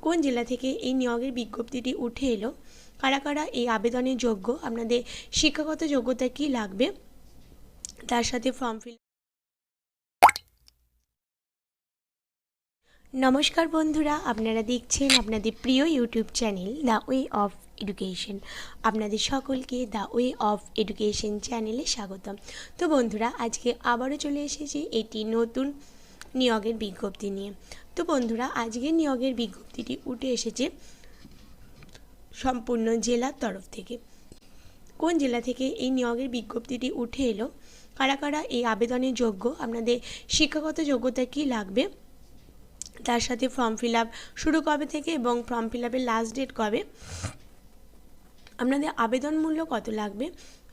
কোন জেলা থেকে এই নিয়োগের বিজ্ঞপ্তিটি উঠে এলো, কারা কারা এই আবেদনের যোগ্য, আপনাদের শিক্ষাগত যোগ্যতা কি লাগবে, তার সাথে ফর্ম ফিল। নমস্কার বন্ধুরা, আপনারা দেখছেন আপনাদের প্রিয় YouTube channel the way of education. আপনাদের সকলকে দ্য ওয়ে অফ এডুকেশন চ্যানেলে স্বাগতম। তো বন্ধুরা, আজকে আবারও চলে এসেছি একটি নতুন নিয়োগের বিজ্ঞপ্তি নিয়ে। তো বন্ধুরা, আজকের নিয়োগের বিজ্ঞপ্তিটি উঠে এসেছে সম্পূর্ণ জেলার তরফ থেকে। কোন জেলা থেকে এই নিয়োগের বিজ্ঞপ্তিটি উঠে এলো, কারা কারা এই আবেদনের যোগ্য, আপনাদের শিক্ষাগত যোগ্যতা কি লাগবে, তার সাথে ফর্ম ফিল আপ শুরু কবে থেকে এবং ফর্ম ফিল আপের লাস্ট ডেট কবে, আপনাদের আবেদন মূল্য কত লাগবে,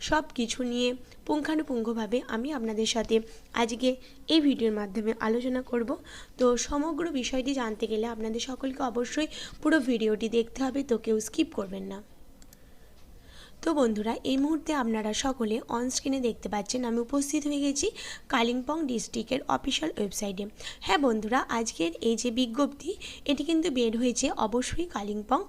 সব কিছু নিয়ে পুঙ্খানুপুঙ্খভাবে আমি আপনাদের সাথে আজকে এই ভিডিওর মাধ্যমে আলোচনা করব। তো সমগ্র বিষয়টি জানতে গেলে আপনাদের সকলকে অবশ্যই পুরো ভিডিওটি দেখতে হবে, তো কেউ স্কিপ করবেন না। তো বন্ধুরা, এই মুহূর্তে আপনারা সকলে অন স্ক্রিনে দেখতে পাচ্ছেন আমি উপস্থিত হয়ে গেছি কালিম্পং ডিস্ট্রিক্টের অফিসিয়াল ওয়েবসাইটে। হ্যাঁ বন্ধুরা, আজকের এই যে বিজ্ঞপ্তি এটি কিন্তু বের হয়েছে অবশ্যই কালিম্পং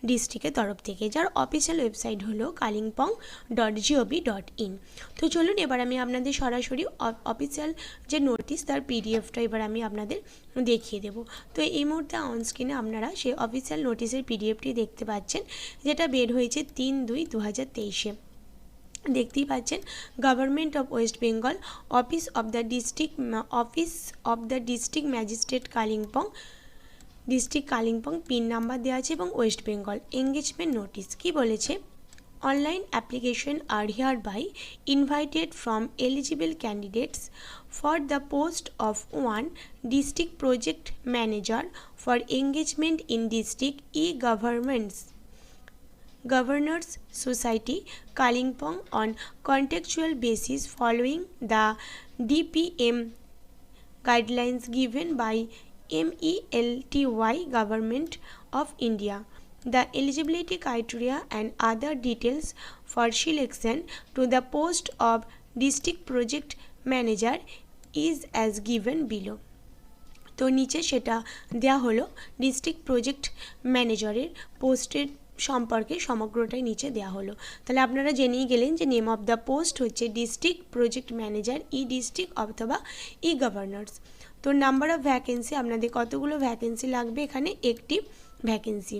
ডিস্ট্রিক্টের তরফ থেকে, যার অফিসিয়াল ওয়েবসাইট হলো kalimpong.gov.in। তো চলুন এবার আমি আপনাদের সরাসরি অফিসিয়াল যে নোটিশ তার পিডিএফটা এবার আমি আপনাদের দেখিয়ে দেব। তো এই মুহূর্তে অন স্ক্রিনে আপনারা সেই অফিসিয়াল নোটিশের পিডিএফটি দেখতে পাচ্ছেন, যেটা বের হয়েছে 3/2/2023-এ। দেখতেই পাচ্ছেন, government of West Bengal, office of the district magistrate Kalimpong, pin number দেওয়া আছে এবং ওয়েস্ট বেঙ্গল। এঙ্গেজমেন্ট নোটিশ কি বলেছে, অনলাইন অ্যাপ্লিকেশন আর hereby invited from eligible candidates for the post of 1 district project manager for engagement in district governors society Kalimpong on contractual basis following the DPM guidelines given by MELTY Government of India. The eligibility criteria and other details for selection to the post of district project manager is as given below. তো নিচে সেটা দেয়া হলো district project ম্যানেজারের পোস্টের সম্পর্কে সমগ্রটাই নিচে দেওয়া হলো। তাহলে আপনারা জেনেই গেলেন যে নেম অফ দ্য পোস্ট হচ্ছে ডিস্ট্রিক্ট প্রজেক্ট ম্যানেজার ই ডিস্ট্রিক্ট অথবা ই গভর্নর্স। তো নাম্বার অফ ভ্যাকেন্সি, আপনাদের কতগুলো ভ্যাকেন্সি লাগবে, এখানে একটি ভ্যাকেন্সি।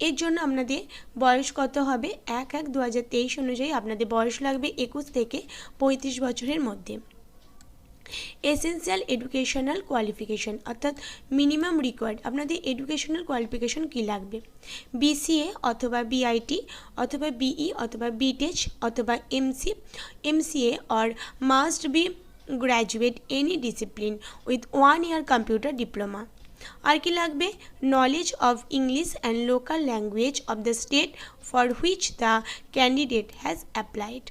এর জন্য আপনাদের বয়স কত হবে, 1/1/2023 অনুযায়ী আপনাদের বয়স লাগবে 21 থেকে 35 বছরের মধ্যে। এসেন্সিয়াল এডুকেশনাল কোয়ালিফিকেশন অর্থাৎ মিনিমাম রিকোয়ার্ড, আপনাদের এডুকেশনাল কোয়ালিফিকেশন কী লাগবে, BCA অথবা BIT অথবা BE অথবা BTech অথবা MCA or must be graduate any discipline with 1 year computer diploma। আর কি লাগবে, knowledge of English and local language of the state for which the candidate has applied.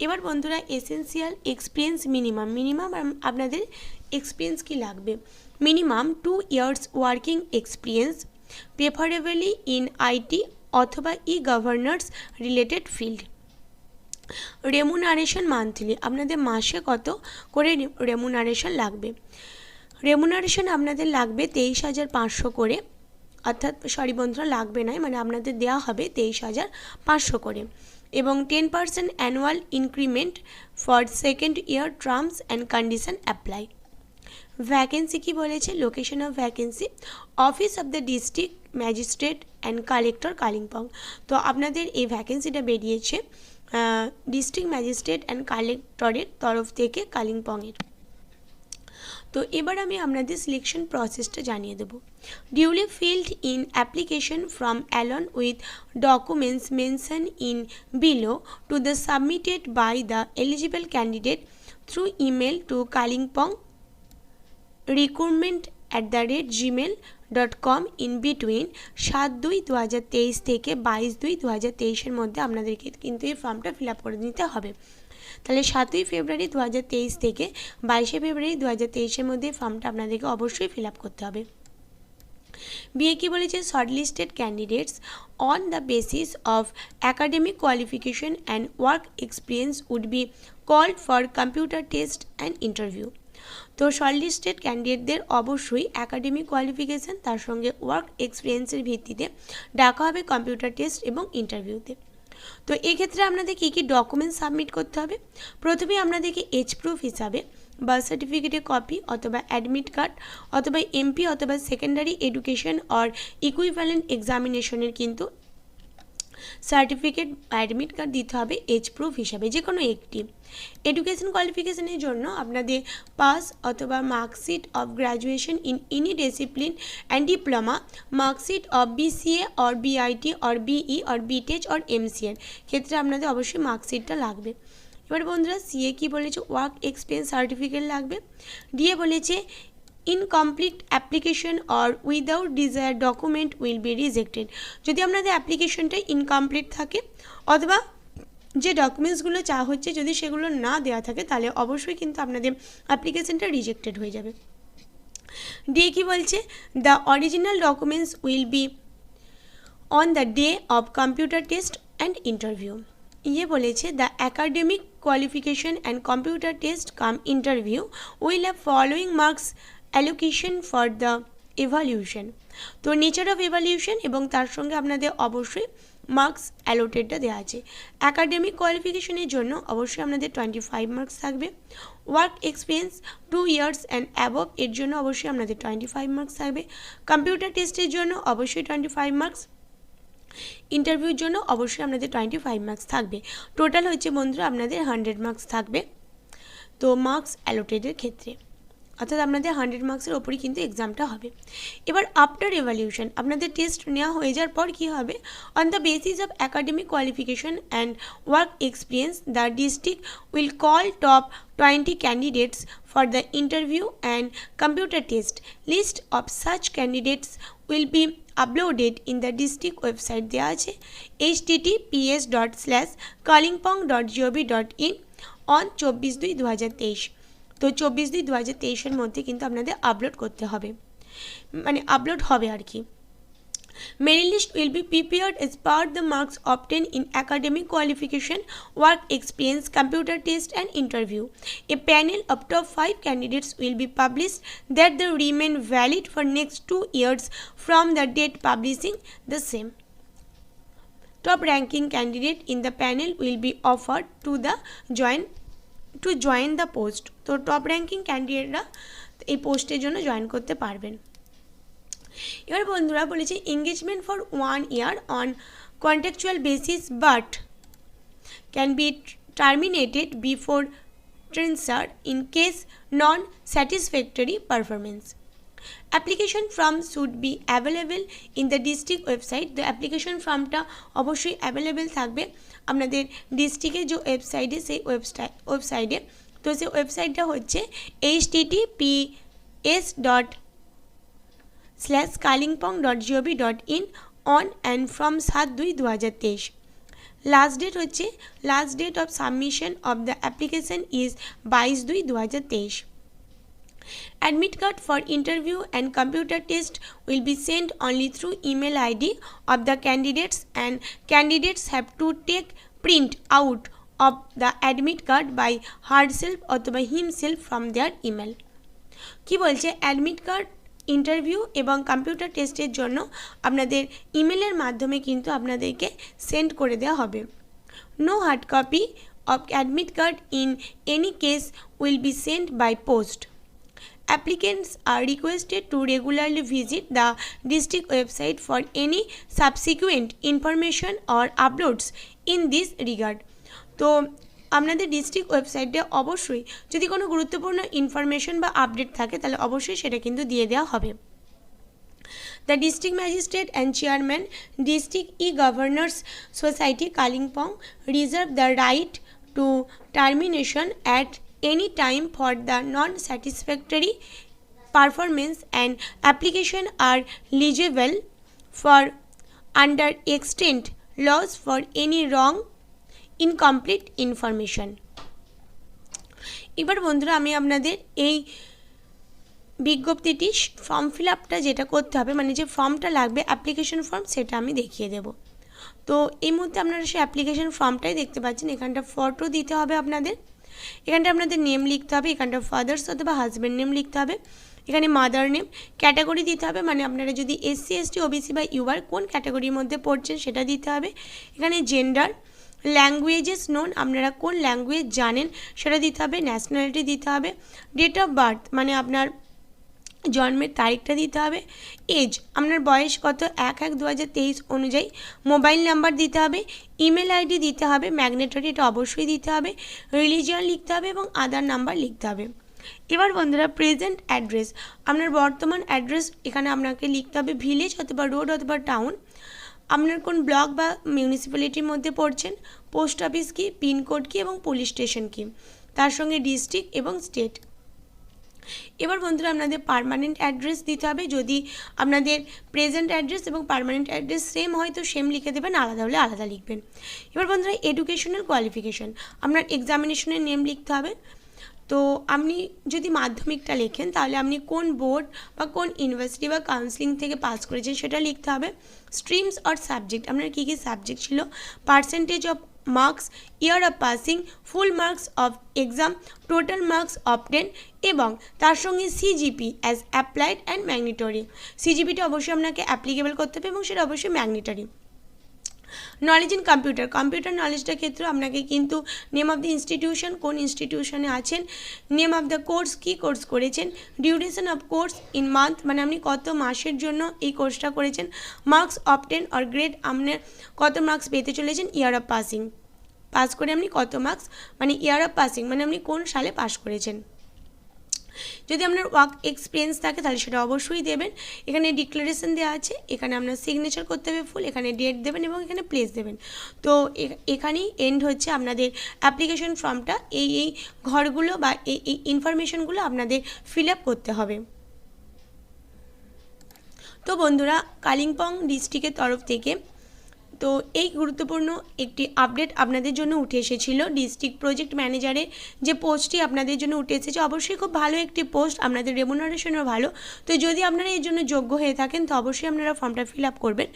এবার বন্ধুরা, এসেন্সিয়াল এক্সপিরিয়েন্স মিনিমাম আপনাদের experience কি লাগবে, minimum 2 years working experience preferably in IT অথবা e governance related field. Remuneration monthly, আপনাদের মাসে কত করে রেমুনারেশন লাগবে, রেমুনারেশন আপনাদের লাগবে 23,500 করে, অর্থাৎ বন্ধুরা লাগবে নয়, মানে আপনাদের দেওয়া হবে 23,500 করে, এবং 10% annual increment for second year terms and condition apply. Vacancy কি বলেছে, location of vacancy office of the district magistrate and collector Kalimpong. তো আপনাদের এই ভ্যাকেন্সিটা বেরিয়েছে ডিস্ট্রিক্ট ম্যাজিস্ট্রেট অ্যান্ড কালেক্টরের তরফ থেকে কালিম্পংয়ের। তো এবার আমি আপনাদের সিলেকশন প্রসেসটা জানিয়ে দেব। Duly filled in application from along with documents mention in below to the submitted by the eligible candidate through email to Kalimpong recruitment@gmail.com in between 7/2/2023 থেকে 22/2/2023 মধ্যে আপনাদেরকে কিন্তু এই ফর্মটা ফিল আপ করে নিতে হবে। তাহলে 7ই ফেব্রুয়ারি 2023 থেকে 22শে ফেব্রুয়ারি 2023-এর মধ্যে ফর্মটা আপনাদেরকে অবশ্যই ফিল আপ করতে হবে। বিয়ে কি বলেছে, shortlisted candidates on the basis of academic qualification and work experience would be called for computer test and interview. তো শর্টলিস্টেড ক্যান্ডিডেটদের অবশ্যই একাডেমিক কোয়ালিফিকেশান তার সঙ্গে ওয়ার্ক এক্সপিরিয়েন্সের ভিত্তিতে ডাকা হবে কম্পিউটার টেস্ট এবং ইন্টারভিউতে। তো এক্ষেত্রে আপনাদের কী কী ডকুমেন্টস সাবমিট করতে হবে? প্রথমেই আপনাদেরকে এজ প্রুফ হিসাবে বার্থ সার্টিফিকেটের কপি অথবা অ্যাডমিট কার্ড অথবা এমপি অথবা সেকেন্ডারি এডুকেশন অর ইকুইভ্যালেন্ট এক্সামিনেশনের কিন্তু সার্টিফিকেট অ্যাডমিট কার্ড দিতে হবে এজ প্রুফ হিসাবে, যে কোনো একটি। এডুকেশন কোয়ালিফিকেশনের জন্য আপনাদের পাস অথবা marksheet of graduation in any discipline and diploma, marksheet of BCA or BIT or BE or BTech or এমসিএর ক্ষেত্রে আপনাদের অবশ্যই মার্কশিটটা লাগবে। এবার বন্ধুরা সিএ কি বলেছে? ওয়ার্ক এক্সপিরিয়েন্স সার্টিফিকেট লাগবে। ডিএ বলেছে incomplete application or without desire document will be rejected. যদি আপনাদের অ্যাপ্লিকেশনটা ইনকমপ্লিট থাকে অথবা যে ডকুমেন্টসগুলো চাওয়া হচ্ছে যদি সেগুলো না দেওয়া থাকে তাহলে অবশ্যই কিন্তু আপনাদের অ্যাপ্লিকেশনটা রিজেক্টেড হয়ে যাবে। ডি কি বলছে? The original documents will be on the day of computer test and interview. E বলেছে the academic qualification and computer test cum interview will have following marks allocation for the evaluation. তো nature of এভালিউশন এবং তার সঙ্গে আপনাদের অবশ্যই marks অ্যালোটেডটা দেওয়া আছে। Academic কোয়ালিফিকেশনের জন্য অবশ্যই আপনাদের 25 মার্কস থাকবে। Work experience 2 years and above এর জন্য অবশ্যই আপনাদের 25 মার্কস থাকবে। কম্পিউটার টেস্টের জন্য অবশ্যই 25 মার্কস। ইন্টারভিউর জন্য অবশ্যই আপনাদের 25 মার্কস থাকবে। টোটাল হচ্ছে বন্ধুরা আপনাদের 100 মার্কস থাকবে তো মার্কস অ্যালোটেডের ক্ষেত্রে, অর্থাৎ আপনাদের 100 মার্কসের ওপরই কিন্তু এক্সামটা হবে। এবার আফটার এভালিউশন আপনাদের টেস্ট নেওয়া হয়ে যাওয়ার পর কী হবে? On the basis of academic qualification and work experience the district will call top 20 candidates for the interview and computer test. List of such candidates will be uploaded in the district website দেওয়া আছে https://kalimpong.gov.in on 24/2/2023। তো 24/2/2023 মধ্যে কিন্তু আপনাদের upload করতে হবে, মানে upload হবে আর কি। Merit list will be prepared as per the marks obtained in academic qualification, work experience, computer test and interview. A panel of top 5 candidates will be published that they remain valid for next 2 years from the date publishing the same. Top ranking candidate in the panel will be offered to join the post. তো top ranking ক্যান্ডিডেটরা এই পোস্টের জন্য join করতে পারবেন। এবার বন্ধুরা বলেছে engagement for 1 year on contractual basis but can be terminated before transfer in case non satisfactory performance. Application form should be available in the district website. তো অ্যাপ্লিকেশন ফর্মটা অবশ্যই অ্যাভেলেবেল থাকবে আপনাদের ডিস্ট্রিক্টের যে ওয়েবসাইটে, সেই ওয়েবসাইটে। তো সেই ওয়েবসাইটটা হচ্ছে https://kalimpong.gov.in on and from 7/2/2023। Last date of submission of the application is 22/2/2023। Admit card for interview and computer test will be sent only through email ID of the candidates, and candidates have to take print out of the admit card by herself অথবা himself from their email। কি বলছে? Admit card interview এবং computer টেস্টের জন্য আপনাদের ইমেলের মাধ্যমে কিন্তু আপনাদেরকে সেন্ড করে দেওয়া হবে। No hard copy of admit card in any case will be sent by post. Applicants are requested to regularly visit the district website for any subsequent information or uploads in this regard। তো আপনাদের district ওয়েবসাইটে অবশ্যই যদি কোনো গুরুত্বপূর্ণ information বা update থাকে তাহলে অবশ্যই সেটা কিন্তু দিয়ে দেওয়া হবে। The district magistrate and chairman, district e-governors society Kalimpong reserve the right to termination at any time for the non-satisfactory performance, and application are legible for under extant laws for any wrong incomplete information। এবার বন্ধুরা আমি আপনাদের এই বিজ্ঞপ্তিটি form fill আপটা যেটা করতে হবে, মানে যে ফর্মটা লাগবে অ্যাপ্লিকেশন ফর্ম, সেটা আমি দেখিয়ে দেব। তো এই মুহূর্তে আপনারা সেই অ্যাপ্লিকেশন ফর্মটাই দেখতে পাচ্ছেন, এখানটা ফটো দিতে হবে আপনাদের। এখানটা আপনাদের নেম লিখতে হবে, এখানটা ফাদার্স অথবা হাজব্যান্ড নেম লিখতে হবে, এখানে মাদার নেম, ক্যাটাগরি দিতে হবে, মানে আপনারা যদি এসসি এসটি ওবিসি বা ইউআর কোন ক্যাটাগরির মধ্যে পড়ছেন সেটা দিতে হবে। এখানে জেন্ডার, ল্যাঙ্গুয়েজেস নোন, আপনারা কোন ল্যাঙ্গুয়েজ জানেন সেটা দিতে হবে, ন্যাশনালিটি দিতে হবে, ডেট অফ বার্থ মানে আপনার জন্মের তারিখটা দিতে হবে, এজ আপনার বয়স কত 1/1/2023 অনুযায়ী, মোবাইল নাম্বার দিতে হবে, ইমেল আইডি দিতে হবে, ম্যাগনেটরি এটা অবশ্যই দিতে হবে, রিলিজিয়ন লিখতে হবে এবং আধার নাম্বার লিখতে হবে। এবার বন্ধুরা প্রেজেন্ট অ্যাড্রেস, আপনার বর্তমান অ্যাড্রেস এখানে আপনাকে লিখতে হবে, ভিলেজ অথবা রোড অথবা টাউন, আপনার কোন ব্লক বা মিউনিসিপ্যালিটির মধ্যে পড়ছেন, পোস্ট অফিস কি, পিনকোড কি এবং পুলিশ স্টেশন কি, তার সঙ্গে ডিস্ট্রিক্ট এবং স্টেট। এবার বন্ধুরা আপনাদের পার্মানেন্ট অ্যাড্রেস দিতে হবে, যদি আপনাদের প্রেজেন্ট অ্যাড্রেস এবং পার্মানেন্ট অ্যাড্রেস সেম হয় তো সেম লিখে দেবেন, আলাদা হলে আলাদা লিখবেন। এবার বন্ধুরা এডুকেশনাল কোয়ালিফিকেশান, আপনার এক্সামিনেশনের নেম লিখতে হবে। তো আপনি যদি মাধ্যমিকটা লেখেন তাহলে আপনি কোন বোর্ড বা কোন ইউনিভার্সিটি বা কাউন্সিলিং থেকে পাস করেছেন সেটা লিখতে হবে। স্ট্রিমস অর সাবজেক্ট, আপনার কী কী সাবজেক্ট ছিল, percentage of marks, year of passing, full marks of exam, total marks obtain এবং তার সঙ্গে সিজিপি অ্যাজ অ্যাপ্লাইড অ্যান্ড ম্যাগনেটরি, সিজিপিটা অবশ্যই আপনাকে অ্যাপ্লিকেবল করতে হবে এবং সেটা অবশ্যই ম্যাগনেটরি। নলেজ ইন কম্পিউটার, কম্পিউটার নলেজটার ক্ষেত্রে আপনাকে কিন্তু নেম অফ দ্য ইনস্টিটিউশন, কোন ইনস্টিটিউশনে আছেন, নেম অফ দ্য কোর্স, কী কোর্স করেছেন, duration of course in month মানে আপনি কত মাসের জন্য এই কোর্সটা করেছেন, মার্কস অবটেন অর গ্রেড আপনার কত মার্কস পেতে চলেছেন, ইয়ার অফ পাসিং পাস করে আপনি কত মার্কস মানে ইয়ার অফ পাসিং মানে আপনি কোন সালে পাস করেছেন। যদি আপনার ওয়ার্ক এক্সপিরিয়েন্স থাকে তাহলে সেটা অবশ্যই দেবেন। এখানে ডিক্লারেশন দেওয়া আছে, এখানে আপনার সিগনেচার করতে হবে ফুল, এখানে ডেট দেবেন এবং এখানে প্লেস দেবেন। তো এখানেই এন্ড হচ্ছে আপনাদের অ্যাপ্লিকেশন ফর্মটা। এই ঘরগুলো বা এই ইনফরমেশনগুলো আপনাদের ফিল আপ করতে হবে। তো বন্ধুরা কালিম্পং ডিস্ট্রিক্টের তরফ থেকে তো এই গুরুত্বপূর্ণ একটি আপডেট আপনাদের জন্য উঠে এসেছিল। ডিস্ট্রিক্ট প্রজেক্ট ম্যানেজারের যে পোস্টটি আপনাদের জন্য উঠে এসেছে অবশ্যই খুব ভালো একটি পোস্ট, আপনাদের রেমুনারেশনও ভালো। তো যদি আপনারা এর জন্য যোগ্য হয়ে থাকেন তো অবশ্যই আপনারা ফর্মটা ফিল আপ করবেন।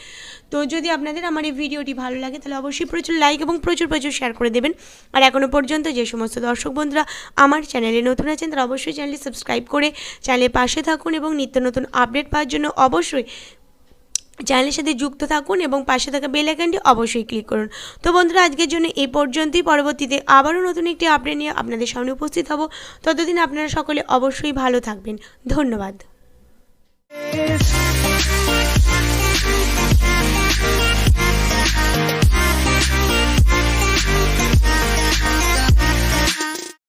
তো যদি আপনাদের আমার এই ভিডিওটি ভালো লাগে তাহলে অবশ্যই প্রচুর লাইক এবং প্রচুর শেয়ার করে দেবেন। আর এখনও পর্যন্ত যে সমস্ত দর্শক বন্ধুরা আমার চ্যানেলে নতুন আছেন তারা অবশ্যই চ্যানেলটি সাবস্ক্রাইব করে চ্যানেলের পাশে থাকুন এবং নিত্য নতুন আপডেট পাওয়ার জন্য অবশ্যই চ্যানেলের সাথে যুক্ত থাকুন এবং পাশে থাকা বেল আইকনটি অবশ্যই ক্লিক করুন। তো বন্ধুরা আজকের জন্য এই পর্যন্তই, পরবর্তীতে আবারও নতুন একটি আপডেট নিয়ে আপনাদের সামনে উপস্থিত হব। ততদিন আপনারা সকলে অবশ্যই ভালো থাকবেন। ধন্যবাদ।